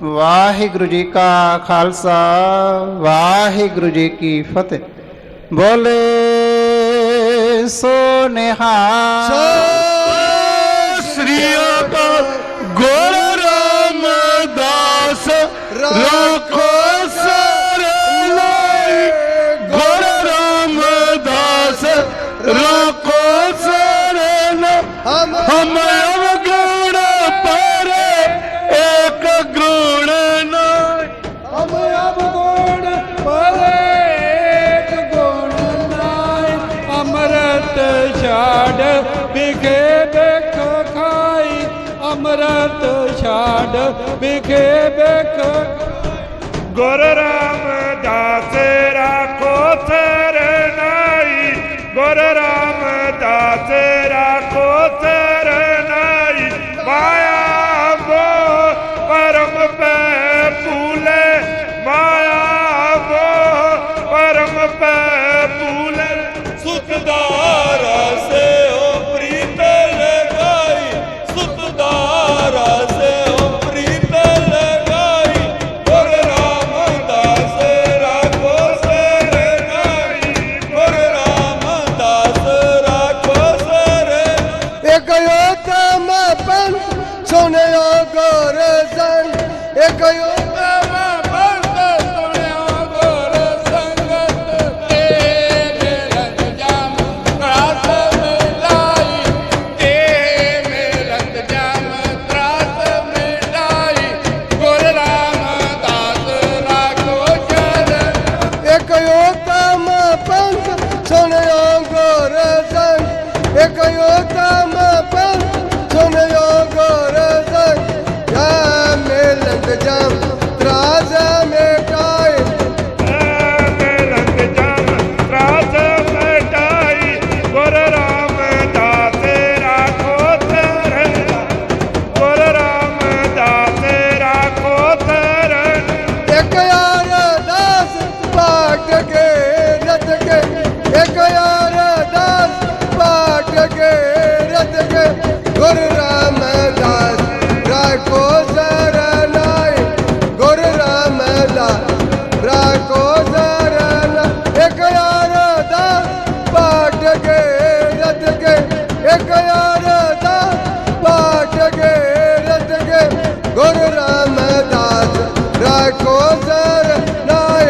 वाहिगुरु जी का खालसा वाहिगुरु जी की फतेह। बोले सो निहाल। श्री अकाल गुरु रामदास राखो सरनाई। गुरु रामदास राखो सरना। हम अवगुण पर एक गुण नाय। हम अवगुण पर एक गुण नाय। अमृत छाड़ बिखे बेख खाई। अमृत छाड़ बिखे बेख। गुरु रामदास राखो सरनाई। गुरु रामदास राखो सरनाई। माया वो परम पे फूले। माया वो परम पे फूले। सुखदार से हो प्रीत लगाई। सुखदार से हो प्रीत लगाई। गुरु रामदास राखो सरनाई। गुरु रामदास राखो सरनाई। एक योतम पंथ सुने गोर संग। एक योतम पंथ सुने गोर संगत। तेरे रंग जाम त्रास मिलाई। तेरे रंग जाम त्रास मिलाई। गुरु रामदास राखो शरण। एक योतम पंथ सुने गोर संग। एक योतम पंथ सुने गोर संग। जाम लंग जाम त्रास मिटाई। रंग जाम त्रास मिटाई। गुरु रामदास राखो सरनाई। गुरु रामदास राखो सरनाई। एक यार दास पाट के रथ के। एक यार दास पाट के रथ के। गुरु रामदास राखो सरनाई। गुरु रामदास राखो सरनाई। एक यार दास पाट के रथ के। एक यार दास पाट के रथ के। गुरु रामदास राखो सरनाई।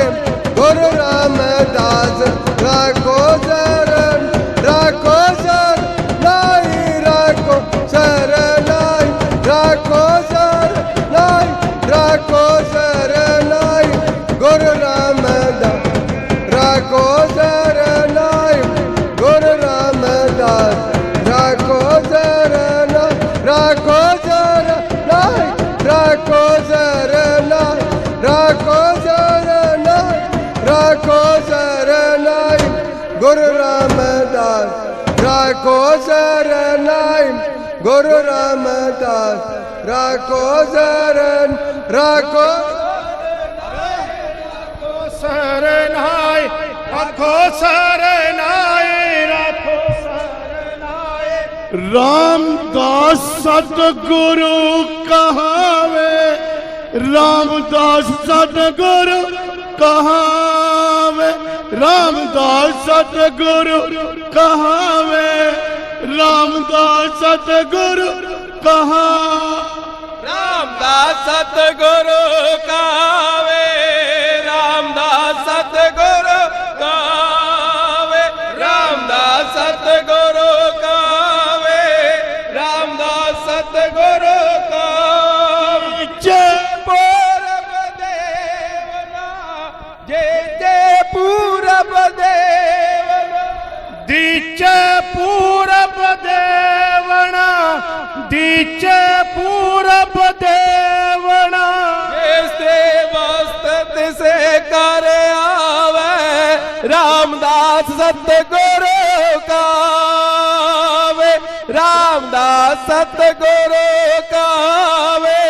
गुरु रामदास राखो शरण। राखो सरनाई। राखो सरनाई। राखो सरनाई। राखो सरनाई। गुरु रामदास राखो सरनाई। गुरु रामदास राखो सरनाई। राखो सरनाई। राखो सरनाई। राखो सरनाई। राखो सरनाई। गुरु रामदास राखो सरनाई। गुरु रामदास राखो शरण। राखो सरनाई। राखो सरनाई। राखो सरनाई। रामदास सतगुरु कहावे। रामदास सतगुरु कहावे। रामदास सतगुरु कहावे। रामदास सतगुरु कहा। रामदास सतगुरु कहावे। रामदास सतगुरु कहावे। रामदास सतगुरु कहावे। रामदास सतगुरु कहावे। जय पूरब देवना। जय जय पूरब देवना। दीचे पूरब देवना। दीचे पूरब देवना। जैसे वस्त से कर आवे। रामदास सतगुरु कावे। रामदास सतगुरु कावे।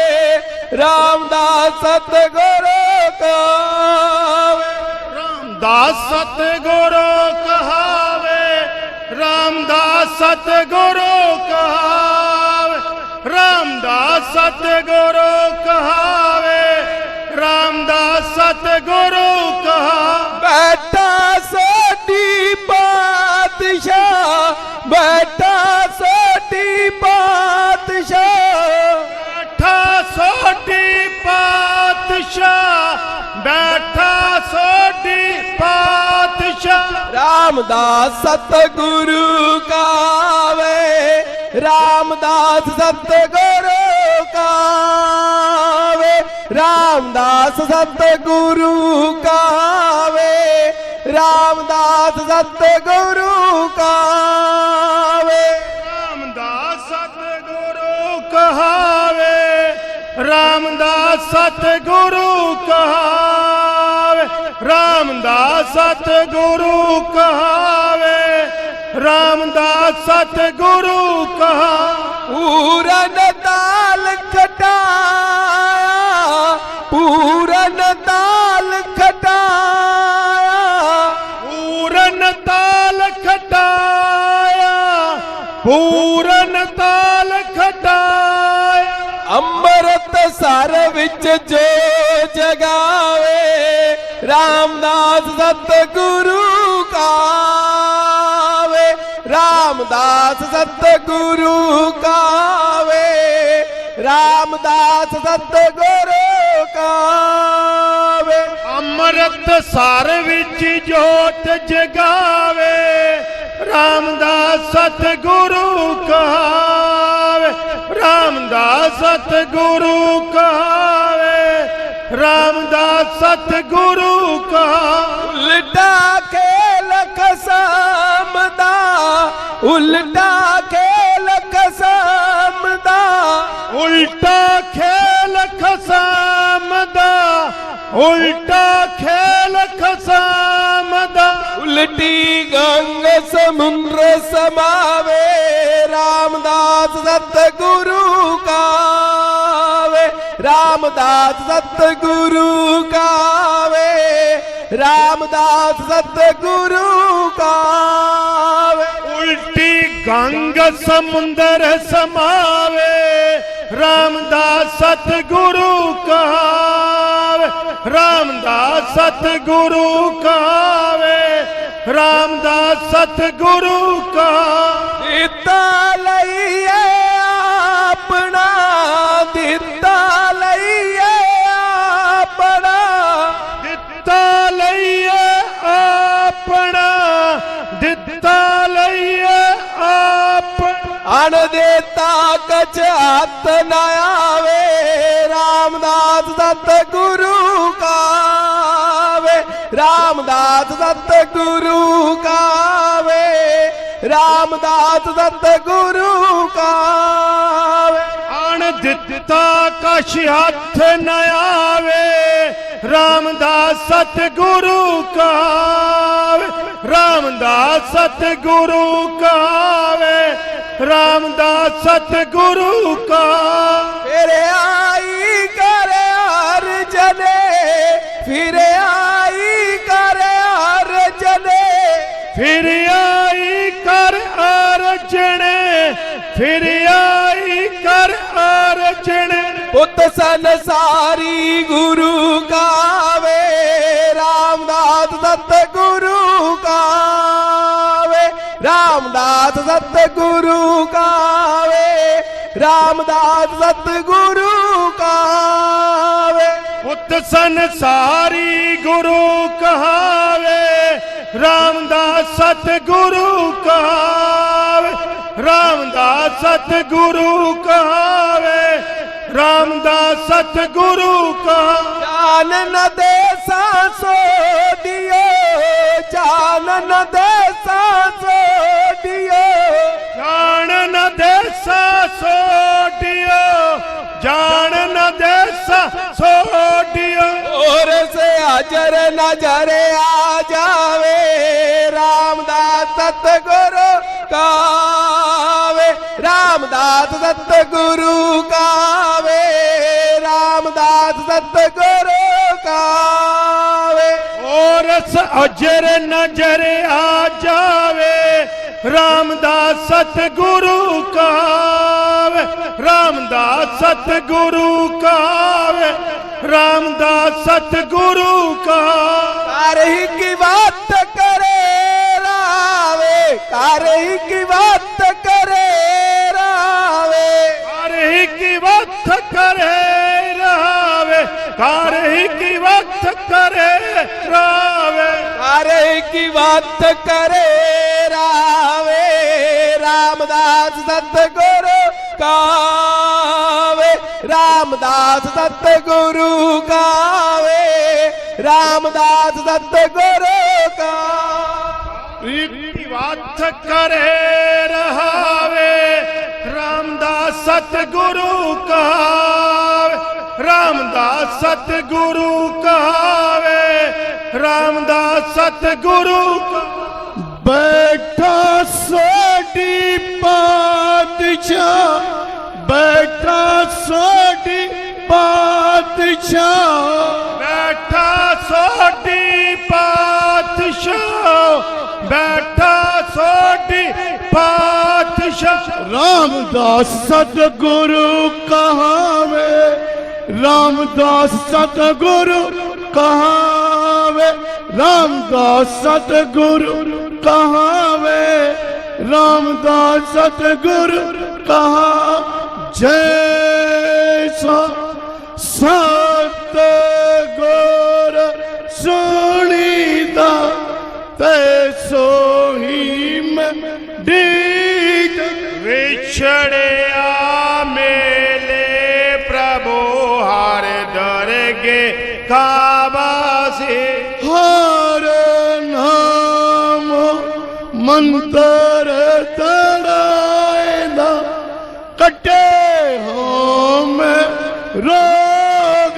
रामदास सतगुरु कावे। रामदास सतगुरु कहावे। रामदास सतगुरु कहावे। रामदास सतगुरु कहावे। रामदास सतगुरु गावे, रामदास सतगुरु गावे, रामदास सतगुरु गावे, रामदास सतगुरु गावे, रामदास सतगुरु कहावे, रामदास सतगुरु कहावे, रामदास सतगुरु कहावे, रामदास सतगुरु कहा। पूरन ताल खटाया, पूरन ताल खटाया, पूरन ताल खटाया, पूरन ताल खटाया, अमृत सर विच जो जगावे, रामदास सतगुरु गावे, रामदास सतगुरु गावे, रामदास सतगुरु गावे, अमृत सार विच जोत जगावे, रामदास सतगुरु कहावे, रामदास सतगुरु कहावे, रामदास सतगुरु कहा। उल्टा खेल कसम दा, उल्टा खेल कसम दा, उल्टा खेल खसाम दा, उल्टा खेल खसाम दा, उल्टी गंग समुद्र समावे, रामदास सतगुरु गावे, रामदास सतगुरु गावे, रामदास सतगुरु गावे, उल्टी गंग समुंदर समावे, रामदास सतगुरु कहावे, रामदास सतगुरु कहावे, रामदास सतगुरु कहा। दिता लइए अपना, दिता लइए अपना, दिता लइए अपना, दिता लइए अपना, अन देता कछ हाथ न आवे, रामदास सतगुरु गावे, रामदास सतगुरु गावे, रामदास सतगुरु गावे, अण दिता कछ हथ न आवे, रामदास सतगुरु कहावे, रामदास सतगुरु कहावे, रामदास सतगुरु कहा। फिर आई कर अर्जने, फिर आई कर अर्जने, फिर आई कर अर्जने, फिर आई कर अर्जने, पुत संसारी गुरु गावे, रामदास सतगुरु गावे, रामदास सतगुरु गावे, रामदास सतगुरु गावे, पुत संसारी गुरु कहावे, रामदास सतगुरु कहावे, रामदास सतगुरु कहावे, रामदास सतगुरु कहा। जान न दे सांसो दियो, जान न दे सांसो दियो, जान न दे सोडियो, जान न दे सोडियो, और से हाजर नजर आ जावे, रामदास सतगुरु गावे, रामदास सतगुरु गावे, रामदास सतगुरु गावे, और अजर नजर आ जावे, रामदास सतगुरु कहावे, रामदास सतगुरु कहावे, रामदास सतगुरु कहा। कारही की बात करे रावे, कारही की बात करे रावे, कारही की बात करे रावे, कारही की बात करे रावे, कारे की बात करे रावे रामदास सतगुरु कावे रामदास सतगुरु कावे रामदास सतगुरु का की बात करे रहावे रामदास सतगुरु कहावे रामदास सतगुरु कहावे रामदास सतगुरु बैठा सोडी पातशाह बैठा सोडी पातशाह बैठा सोडी पातशाह बैठा सोडी पातशाह रामदास सतगुरु कहावे रामदास सतगुरु कहावे रामदास सतगुरु कहावे रामदास सतगुरु कहा जैसा सतगुरु सुनीता तैसो ही मैं डीठ विछड़िया मेले प्रभु हर दरगे काबा से हर नाम मंत्र तड़ाएदा कटे हो मैं रोग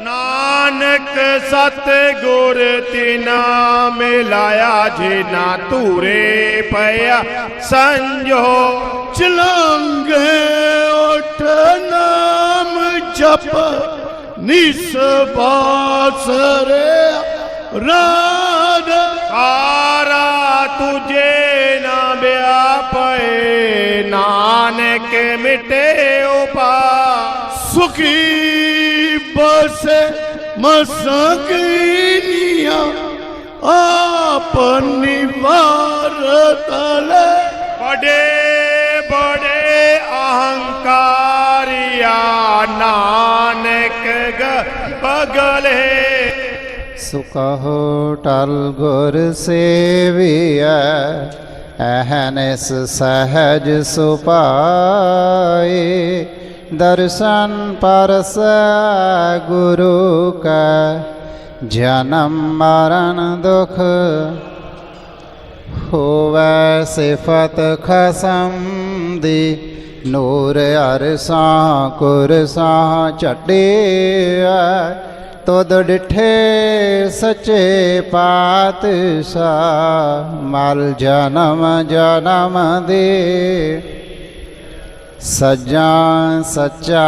नानक सतगुर तिना मिलाया जिना तूरे पया संजो चलंगे उठ नाम जप निस्बासरे राध सारा तुझे ना व्यापे नानक मिटे उपा सुखी बसे मसकिनिया आप निवार तले बड़े बड़े अहंकारिया नानक बगले सुकहो टल गुर सेविया अहनस सहज सुपाए दर्शन परस गुरु का जन्म मरण दुख होवै सिफत खसम दी नूर अरसा कुरसा चटे तुद डिठे सचे पातशाह मल जन्म जन्म दे सजा सच्चा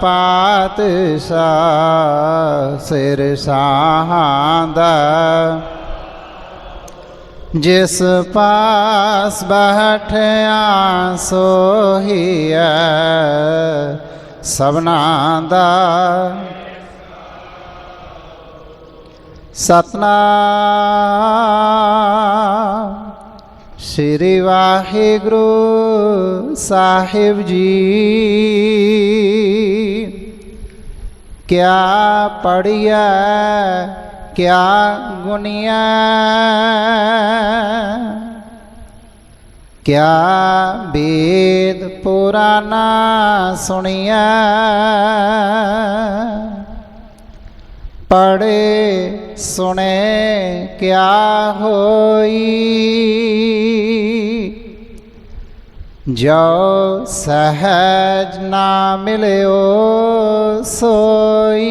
पातशाह सिर साहांदा जिस पास बैठिया सोहिया सबना दा सतनाम श्री वाहिगुरु साहिब जी क्या पढ़िया क्या गुनिया क्या वेद पुराना सुनिया पढ़े सुने क्या होई जो सहज ना मिलो सोई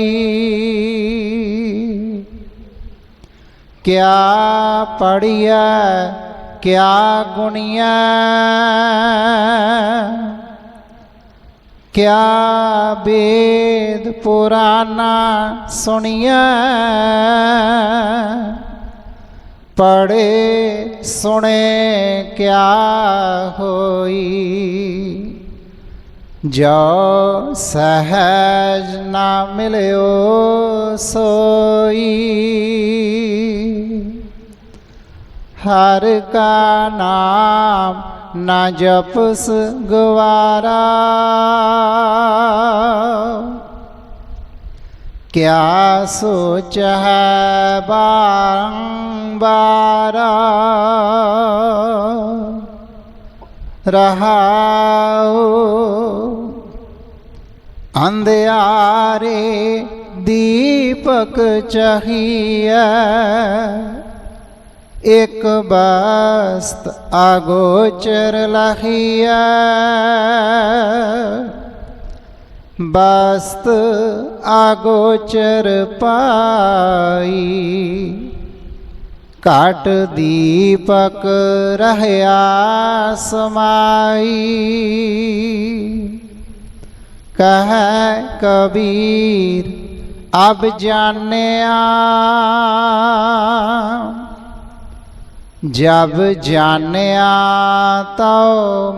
क्या पढ़िया क्या गुनिया क्या वेद पुराना सुनिया पढ़े सुने क्या होई जो सहज ना मिलो सोई हर का नाम न जपस गवारा क्या सोच है बारंबारा रहाओ अंधियारे दीपक चाहिए एक बस्त अगोचर लहिया बस्त अगोचर पाई काट दीपक रहया समाई कह कबीर अब जानिया जब जानिया तो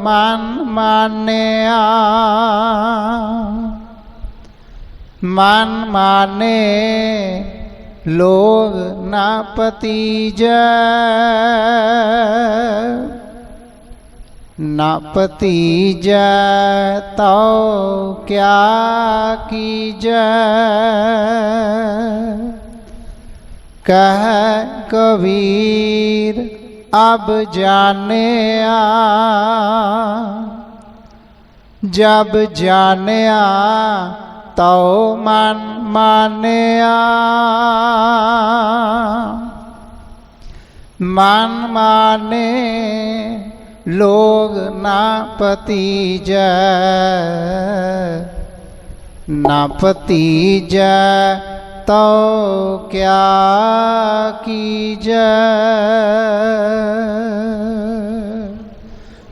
मन मानिया मन माने लोग न पतीजा न पतीजा तो क्या कीजा कह कबीर अब जानिया जब जानिया तो मन मानिया मन माने लोग ना पतीजा ना पतीजा तो क्या कीजा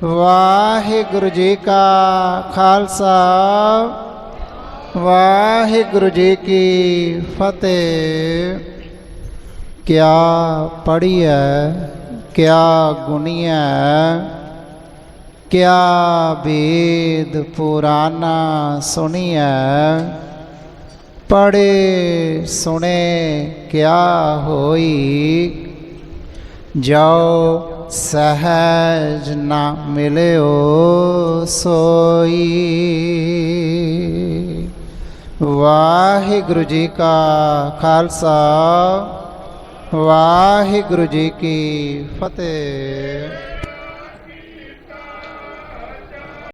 वाहिगुरु जी का खालसा वाहिगुरु जी की फतेह। क्या पढ़िए क्या गुनिया क्या वेद पुराना सुनिए पढ़े सुने क्या होई जाओ सहज ना मिले ओ सोई। वाहिगुरु जी का खालसा वाहिगुरु जी की फतेह।